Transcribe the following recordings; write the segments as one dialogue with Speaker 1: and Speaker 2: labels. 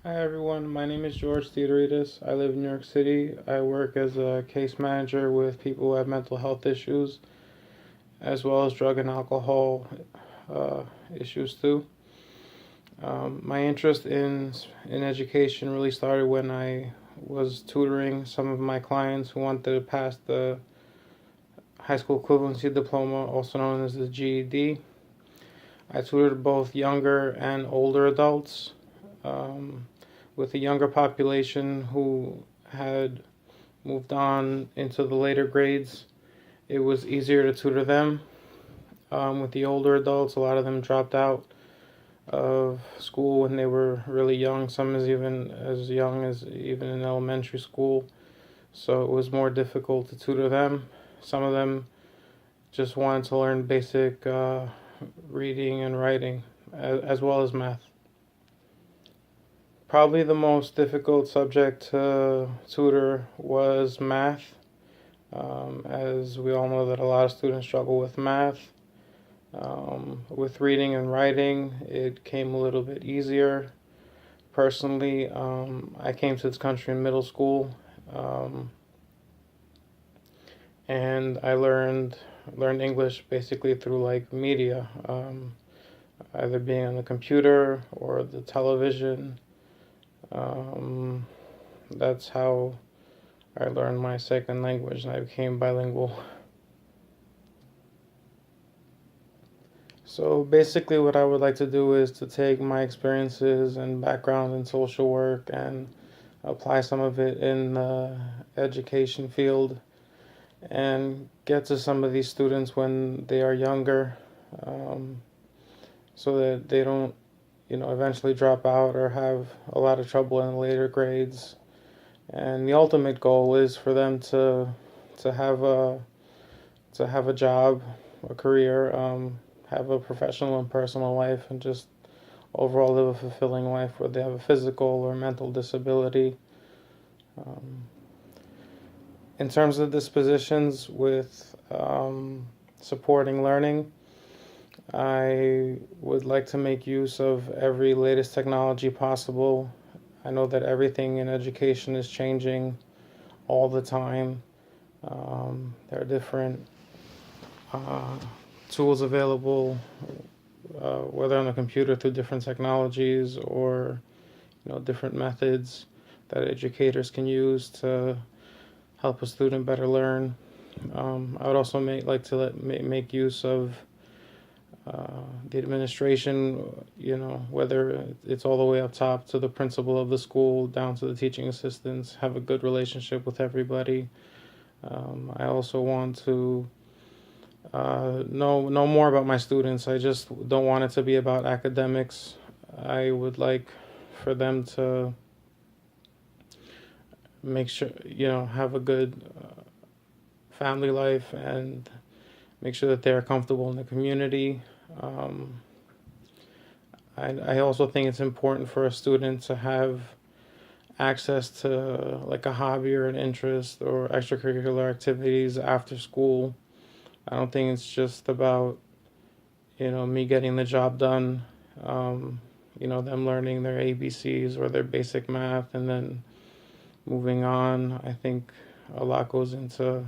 Speaker 1: Hi everyone, my name is George Theodorides. I live in New York City. I work as a case manager with people who have mental health issues, as well as drug and alcohol uh, issues too. My interest in education really started when I was tutoring some of my clients who wanted to pass the high school equivalency diploma, also known as the GED. I tutored both younger and older adults. Um, with a younger population who had moved on into the later grades, it was easier to tutor them. With the older adults, a lot of them dropped out of school when they were really young, some is even as young as even in elementary school. So it was more difficult to tutor them. Some of them just wanted to learn basic reading and writing, as well as math. Probably the most difficult subject to tutor was math, as we all know that a lot of students struggle with math. With reading and writing, it came a little bit easier. Personally, I came to this country in middle school, um, and I learned English basically through like media, either being on the computer or the television. Um, that's how I learned my second language and I became bilingual. So basically, what I would like to do is to take my experiences and background in social work and apply some of it in the education field and get to some of these students when they are younger, um, so that they don't, eventually drop out or have a lot of trouble in the later grades. And the ultimate goal is for them to have a job, a career, have a professional and personal life, and just overall live a fulfilling life where they have a physical or mental disability. Um, in terms of dispositions with supporting learning, I would like to make use of every latest technology possible. I know that everything in education is changing all the time. There are different uh, tools available, whether on the computer through different technologies or different methods that educators can use to help a student better learn. I would also make use of the administration, whether it's all the way up top to the principal of the school down to the teaching assistants, have a good relationship with everybody. I also want to know more about my students. I just don't want it to be about academics. I would like for them to make sure, have a good family life and make sure that they're comfortable in the community. Um, I also think it's important for a student to have access to like a hobby or an interest or extracurricular activities after school. I don't think it's just about, me getting the job done, them learning their ABCs or their basic math and then moving on. I think a lot goes into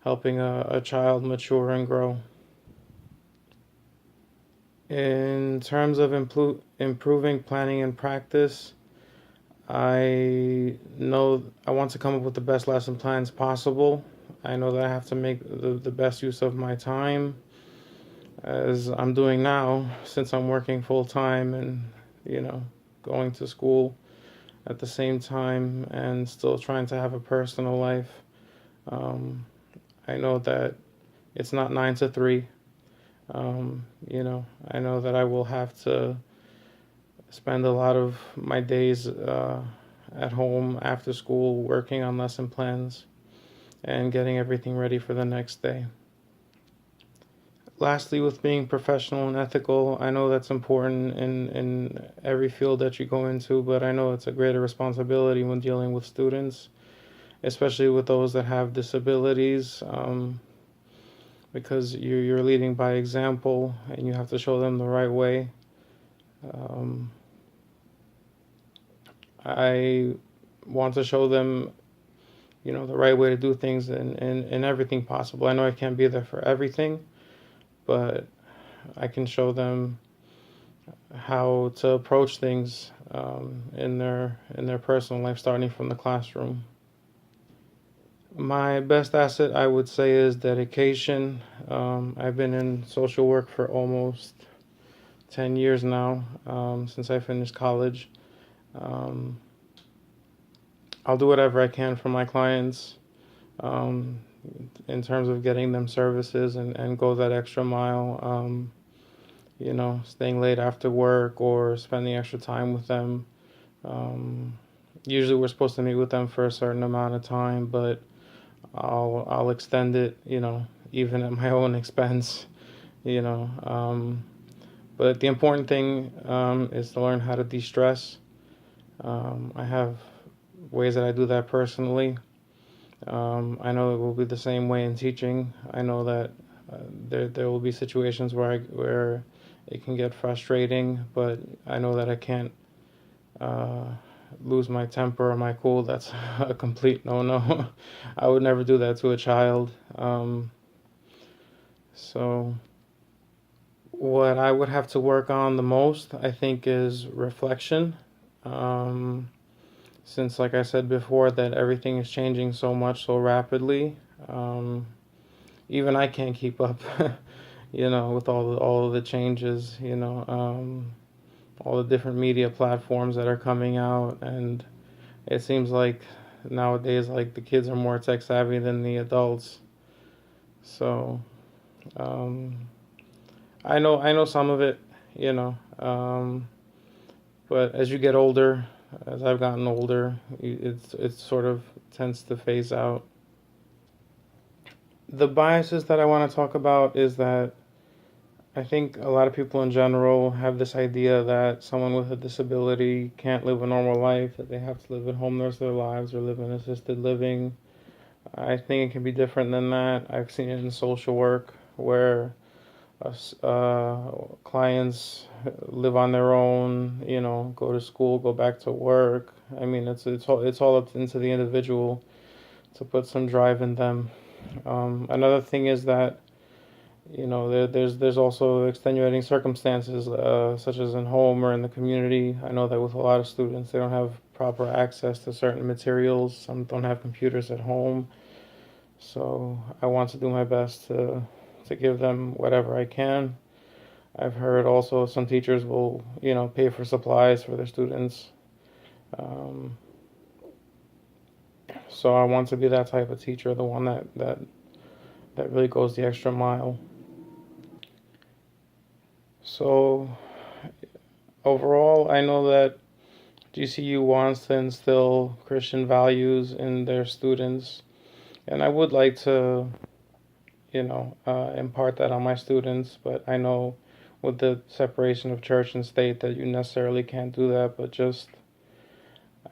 Speaker 1: helping a child mature and grow. In terms of improving planning and practice, I know I want to come up with the best lesson plans possible. I know that I have to make the best use of my time, as I'm doing now, since I'm working full time and, you know, going to school at the same time and still trying to have a personal life. Um, I know that it's not 9 to 3. I know that I will have to spend a lot of my days at home after school working on lesson plans and getting everything ready for the next day. Lastly, with being professional and ethical, I know that's important in every field that you go into, but I know it's a greater responsibility when dealing with students, especially with those that have disabilities, because you're leading by example and you have to show them the right way. Um, I want to show them, the right way to do things in everything possible. I know I can't be there for everything, but I can show them how to approach things in their personal life, starting from the classroom. My best asset, I would say, is dedication. I've been in social work for almost 10 years now, since I finished college. Um, I'll do whatever I can for my clients, um, in terms of getting them services, and go that extra mile, staying late after work or spending extra time with them. Um, Usually we're supposed to meet with them for a certain amount of time, but I'll extend it, even at my own expense, you know. But the important thing, is to learn how to de-stress. I have ways that I do that personally. I know it will be the same way in teaching. I know that there will be situations where it can get frustrating, but I know that I can't uh, lose my temper or my cool. That's a complete no-no. I would never do that to a child. So what I would have to work on the most, I think, is reflection. Um, since, like I said before, that everything is changing so much so rapidly. Um, Even I can't keep up, with all of the changes, all the different media platforms that are coming out, and it seems like nowadays, like, the kids are more tech savvy than the adults. So, um, I know some of it, but as you get older, as I've gotten older, it sort of tends to phase out. The biases that I want to talk about is that I think a lot of people in general have this idea that someone with a disability can't live a normal life, that they have to live at home the rest of their lives or live in assisted living. I think it can be different than that. I've seen it in social work where clients live on their own, go to school, go back to work. I mean, it's all up into the individual to put some drive in them. Another thing is that there's also extenuating circumstances, such as in home or in the community. I know that with a lot of students, they don't have proper access to certain materials. Some don't have computers at home. So I want to do my best to give them whatever I can. I've heard also some teachers will, pay for supplies for their students. Um, so I want to be that type of teacher, the one that really goes the extra mile. So overall, I know that GCU wants to instill Christian values in their students, and I would like to, impart that on my students, but I know with the separation of church and state that you necessarily can't do that, but just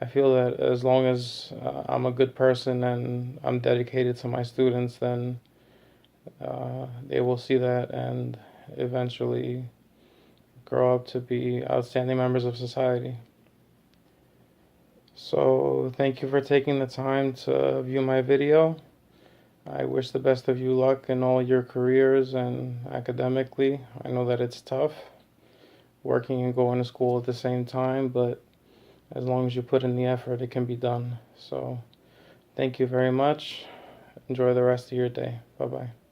Speaker 1: I feel that as long as I'm a good person and I'm dedicated to my students, then they will see that and eventually grow up to be outstanding members of society. So thank you for taking the time to view my video. I wish the best of you luck in all your careers and academically. I know that it's tough working and going to school at the same time, but as long as you put in the effort, it can be done. So thank you very much. Enjoy the rest of your day. Bye bye.